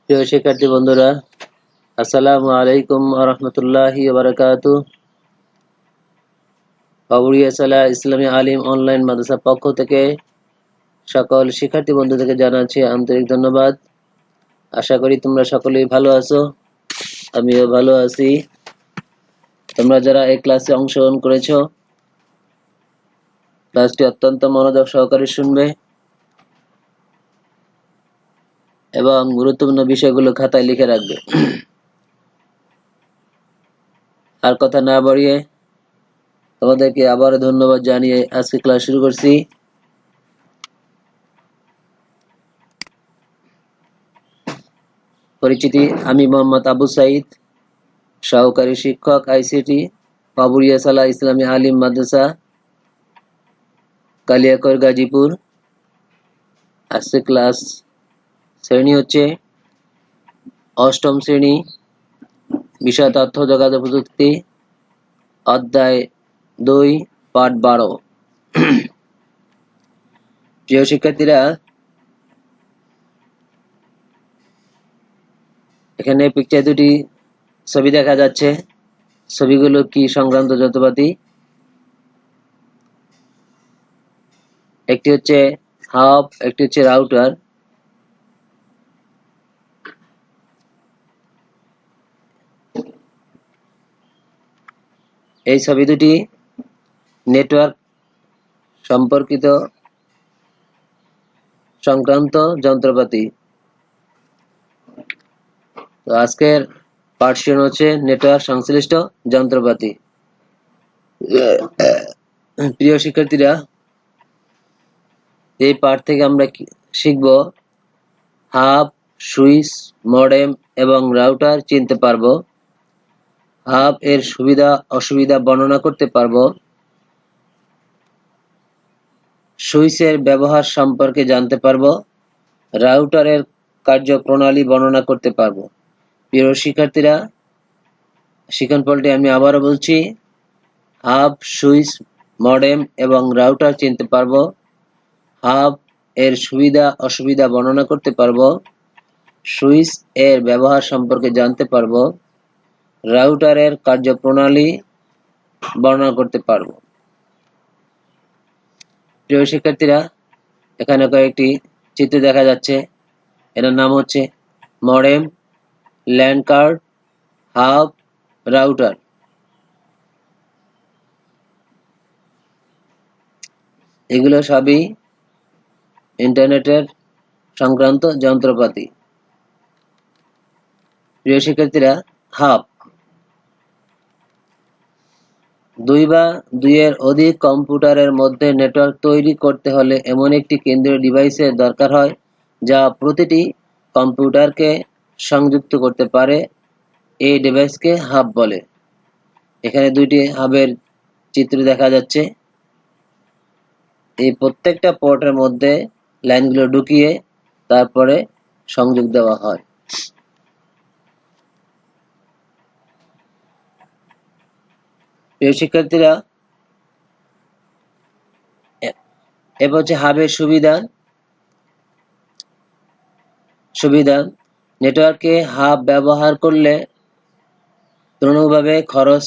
প্রিয় শিক্ষার্থী বন্ধুরা, আসসালামু আলাইকুম ওয়া রাহমাতুল্লাহি ওয়া বারাকাতুহু। কাবুরিয়া সালাহ ইসলামী আলিম অনলাইন মাদ্রাসার পক্ষ থেকে সকল শিক্ষার্থী বন্ধুদেরকে জানাচ্ছি আন্তরিক ধন্যবাদ। আশা করি তোমরা সকলেই ভালো আছো, আমিও ভালো আছি। তোমরা যারা এই ক্লাসে অংশগ্রহণ করেছো, ক্লাসটি অত্যন্ত মনোযোগ সহকারে শুনবে এবং গুরুত্বপূর্ণ বিষয়গুলো খাতায় লিখে রাখবে। আর কথা না বাড়িয়ে তোমাদেরকে আবারও ধন্যবাদ জানিয়ে আজকে ক্লাস শুরু করছি। পরিচিতি: আমি মোহাম্মদ আবু সাইদ, সহকারী শিক্ষক আইসিটি, কাবুরিয়া সালাহ ইসলামী আলিম মাদ্রাসা, কালিয়াকৈর, গাজীপুর। আজকে ক্লাস শ্রেণী হচ্ছে অষ্টম শ্রেণী, বিষয় তথ্য যোগাযোগ প্রযুক্তি, অধ্যায় 2, পাঠ 12। প্রিয় শিক্ষার্থীরা, এখানে পিকচার দুটি ছবি দেখা যাচ্ছে। ছবিগুলো কি সংক্রান্ত যন্ত্রপাতি? একটি হচ্ছে হাব, একটি হচ্ছে রাউটার। এই ছবি দুটি নেটওয়ার্ক সম্পর্কিত সংক্রান্ত যন্ত্রপাতি। তো আজকের পাঠ্য হচ্ছে নেটওয়ার্ক সংশ্লিষ্ট যন্ত্রপাতি। প্রিয় শিক্ষার্থীরা, এই পাঠ থেকে আমরা শিখব হাব, সুইচ, মডেম এবং রাউটার চিনতে পারবো। হাব এর সুবিধা অসুবিধা বর্ণনা করতে পারবো। সুইচের ব্যবহার সম্পর্কে জানতে পারবো। রাউটারের কার্যপ্রণালী বর্ণনা করতে পারবো। প্রিয় শিক্ষার্থীরা, শিখন ফলটি আমি আবারও বলছি: হাব, সুইচ, মডেম এবং রাউটার চিনতে পারবো। হাব এর সুবিধা অসুবিধা বর্ণনা করতে পারবো। সুইচ এর ব্যবহার সম্পর্কে জানতে পারবো। রাউটারের কার্যপ্রণালী বর্ণনা করতে পারবো। প্রিয় শিক্ষার্থীরা, এখানে কয়েকটি চিত্র দেখা যাচ্ছে। এটার নাম হচ্ছে modem, LAN card, hub, router. এগুলো সবই ইন্টারনেটের সংক্রান্ত যন্ত্রপাতি। প্রিয় শিক্ষার্থীরা, হাব: 2 বা 2 এর অধিক কম্পিউটারের মধ্যে নেটওয়ার্ক তৈরি করতে হলে এমন একটি কেন্দ্রীয় ডিভাইসের দরকার হয় যা প্রতিটি কম্পিউটারকে সংযুক্ত করতে পারে। এই ডিভাইসকে হাব বলে। এখানে 2টি হাবের চিত্র দেখা যাচ্ছে। এই প্রত্যেকটা পোর্টের মধ্যে লাইনগুলো ঢুকিয়ে তারপরে সংযোগ দেওয়া হয়। প্রিয় শিক্ষার্থীরা, এবার হচ্ছে হাবের সুবিধা। নেটওয়ার্কে হাব ব্যবহার করলে তুলনামূলকভাবে খরচ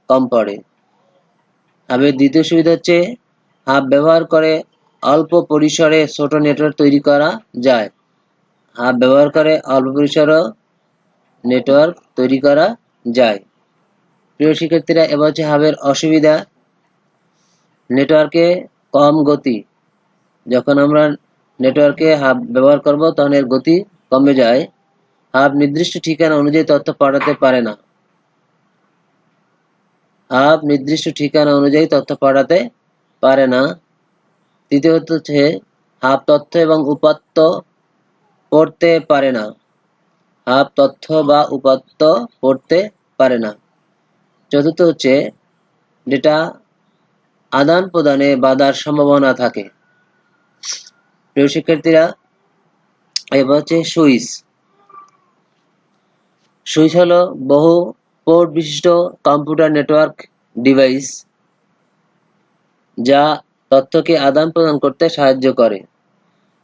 কম পড়ে। হাবের দ্বিতীয় সুবিধা হচ্ছে হাব ব্যবহার করে অল্প পরিসরে ছোট নেটওয়ার্ক তৈরি করা যায়। প্রিয় শিক্ষার্থীরা, এবার হচ্ছে হাবের অসুবিধা। নেটওয়ার্কে কম গতি। যখন আমরা নেটওয়ার্কে হাব ব্যবহার করব তখন এর গতি কমে যায়। হাব নির্দিষ্ট ঠিকানা অনুযায়ী তথ্য পাঠাতে পারে না। তৃতীয়ত হচ্ছে হাব তথ্য এবং উপাত্ত পড়তে পারে না। চতুর্থ হচ্ছে ডেটা আদান প্রদানে বাধার সম্ভাবনা থাকে। প্রিয় শিক্ষার্থীরা, এবার হচ্ছে সুইচ হলো বহু পোর্ট বিশিষ্ট কম্পিউটার নেটওয়ার্ক ডিভাইস যা তথ্যকে আদান প্রদান করতে সাহায্য করে।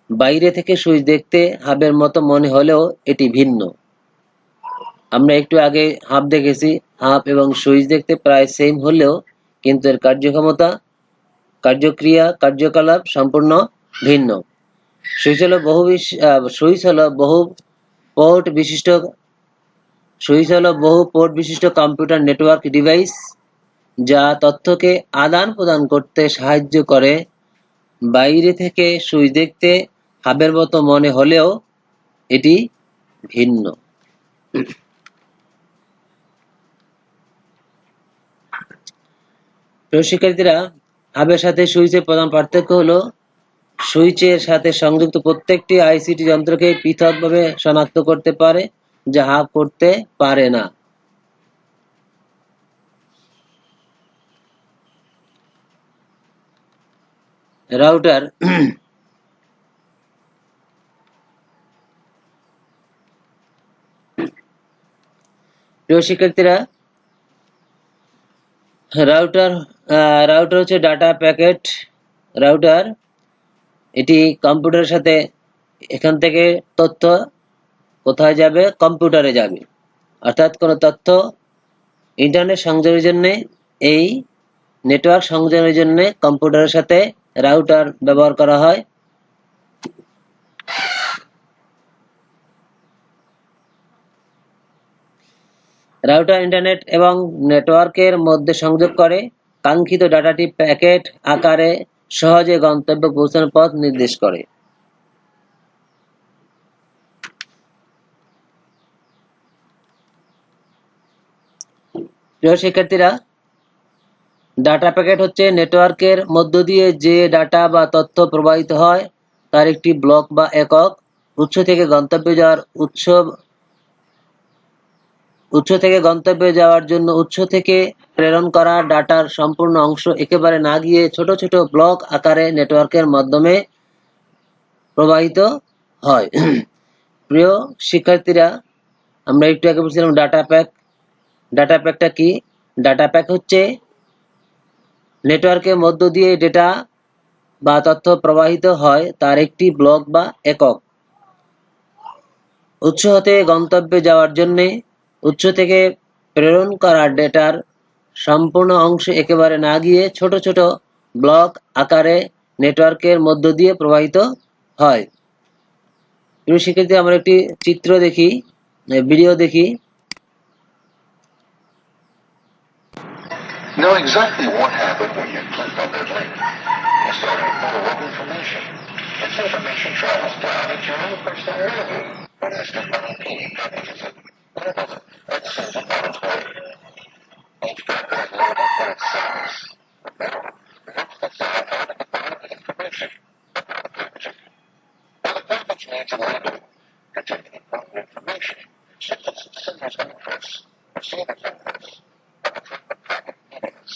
বাইরে থেকে সুইচ দেখতে হাবের মতো মনে হলেও এটি ভিন্ন। আমরা একটু আগে হাব দেখেছি, হাব এবং সুইচ দেখতে প্রায় সেম হলেও কিন্তু এর কার্যক্ষমতা, কার্যক্রিয়া, কার্যকলাপ সম্পূর্ণ ভিন্ন। সুইচ হলো বহু পোর্ট বিশিষ্ট কম্পিউটার নেটওয়ার্ক ডিভাইস যা তথ্যকে আদান প্রদান করতে সাহায্য করে। বাইরে থেকে সুইচ দেখতে হাবের মতো মনে হলেও এটি ভিন্ন। প্রিয় শিক্ষার্থীরা, হাবের সাথে সুইচের প্রধান পার্থক্য হলো সুইচের সাথে সংযুক্ত প্রত্যেকটি আইসিটি যন্ত্রকে পৃথকভাবে শনাক্ত করতে পারে, যা হাব করতে পারে না। রাউটার প্রিয় শিক্ষার্থীরা, রাউটার হচ্ছে ডাটা প্যাকেট রাউটার। এটি কম্পিউটারের সাথে, এখান থেকে তথ্য কোথায় যাবে? কম্পিউটারে যাবে। অর্থাৎ কোনো তথ্য ইন্টারনেট সংযোগের জন্য, এই নেটওয়ার্ক সংযোগের জন্য কম্পিউটারের সাথে রাউটার ব্যবহার করা হয়। রাউটার ইন্টারনেট এবং নেটওয়ার্কের মধ্যে সংযোগ করে, কাঙ্ক্ষিত ডাটাটি প্যাকেট আকারে সহজে গন্তব্যে পৌঁছানোর পথ নির্দেশ করে। প্রিয় শিক্ষার্থীরা, ডাটা প্যাকেট হচ্ছে নেটওয়ার্কের মধ্য দিয়ে যে ডাটা বা তথ্য প্রবাহিত হয় তার একটি ব্লক বা একক। উৎস থেকে গন্তব্যে যাওয়ার জন্য উৎস থেকে প্রেরণ করা ডাটার সম্পূর্ণ অংশ একেবারে না গিয়ে ছোট ছোট ব্লক আকারে নেটওয়ার্কের মাধ্যমে প্রবাহিত হয়। প্রিয় শিক্ষার্থীরা, আমরা একটু আগে বলছিলাম ডাটা প্যাক। ডাটা প্যাকটা কি? ডাটা প্যাক হচ্ছে নেটওয়ার্কের মধ্য দিয়ে ডেটা বা তথ্য প্রবাহিত হয় তার একটি ব্লক বা একক। উৎস হতে গন্তব্যে যাওয়ার জন্য উৎস থেকে প্রেরণ করা ডেটার সম্পূর্ণ অংশ একেবারে না গিয়ে ছোট ছোট ব্লক আকারে নেটওয়ার্কের মধ্য দিয়ে প্রবাহিত হয়। প্রিয় শিক্ষার্থী, আমরা একটি চিত্র দেখি, ভিডিও দেখি। Know exactly what happened when you clicked on that link. You start a flow of information. This information travels down into your own personal interview. But as the IP packages it, it sends it on its way. Each packet is labeled for its size. Remember, once the size out of the packet information, the packaging. Now the package needs a label containing important information, such as the sender's address, receiver's address, and the treatment packet details.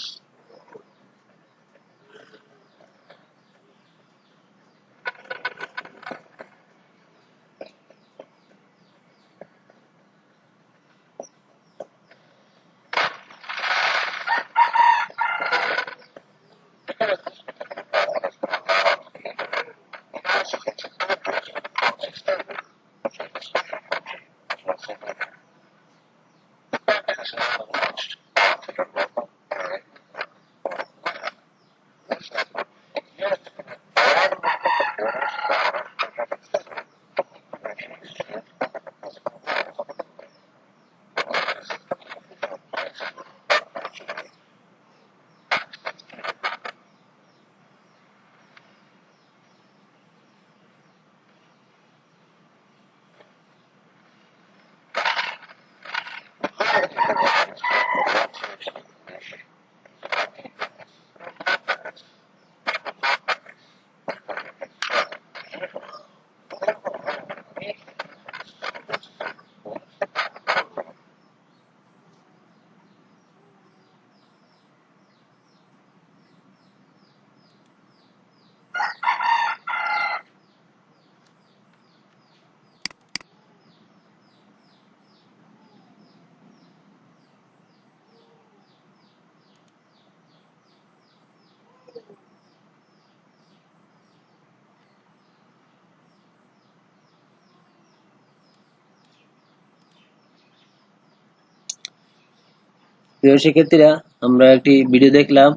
প্রিয় শিক্ষার্থীরা, আমরা একটি video দেখলাম।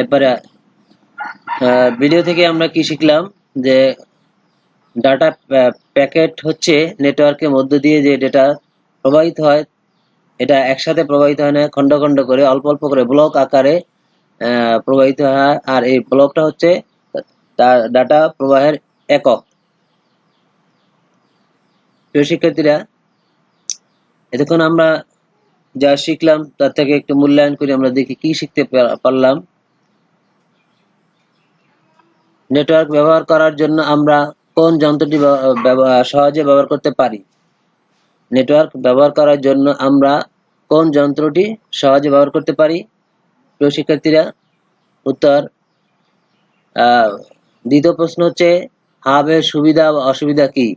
এরপরে video থেকে আমরা কি শিখলাম, যে ডাটা প্যাকেট হচ্ছে নেটওয়ার্কের মধ্য দিয়ে যে ডেটা প্রবাহিত হয়, এটা একসাথে প্রবাহিত হয় না, খন্ড খন্ড করে অল্প অল্প করে ব্লক আকারে প্রবাহিত হয়। আর এই ব্লকটা হচ্ছে ডাটা প্রবাহের একক। প্রিয় শিক্ষার্থীরা, এতক্ষণ আমরা যা শিখলাম তার থেকে একটু মূল্যায়ন করে আমরা দেখি কি শিখতে পারলাম। নেটওয়ার্ক ব্যবহার করার জন্য আমরা কোন যন্ত্রটি সহজে ব্যবহার করতে পারি? নেটওয়ার্ক ব্যবহার করার জন্য আমরা কোন যন্ত্রটি সহজে ব্যবহার করতে পারি? প্রিয় শিক্ষার্থীরা, উত্তর দ্বিতীয় প্রশ্ন হচ্ছে হাবের সুবিধা বা অসুবিধা কি?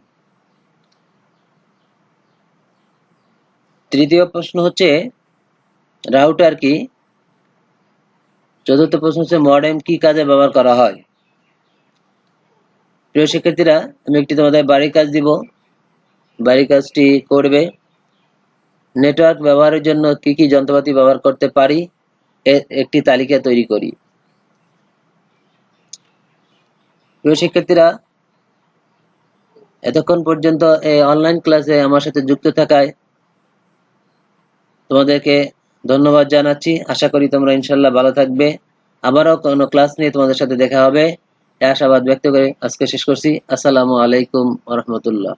তৃতীয় প্রশ্ন হচ্ছে রাউটার কি? চতুর্থ প্রশ্ন হচ্ছে মডেম কি কাজে ব্যবহার করা হয়? প্রিয় শিক্ষার্থীরা, আমি একটি তোমাদের বাড়ির কাজ দিব, বাড়ির কাজটি করবে। নেটওয়ার্ক ব্যবহারের জন্য কি কি যন্ত্রপাতি ব্যবহার করতে পারি একটি তালিকা তৈরি করি। প্রিয় শিক্ষার্থীরা, এতক্ষণ পর্যন্ত এই অনলাইন ক্লাসে আমার সাথে যুক্ত থাকায় তোমাদেরকে ধন্যবাদ জানাচ্ছি। আশা করি তোমরা ইনশাল্লাহ ভালো থাকবে। আবারও কোনো ক্লাস নিয়ে তোমাদের সাথে দেখা হবে, এই আশাবাদ ব্যক্ত করে আজকে শেষ করছি। আসসালামু আলাইকুম ওয়া রাহমাতুল্লাহ।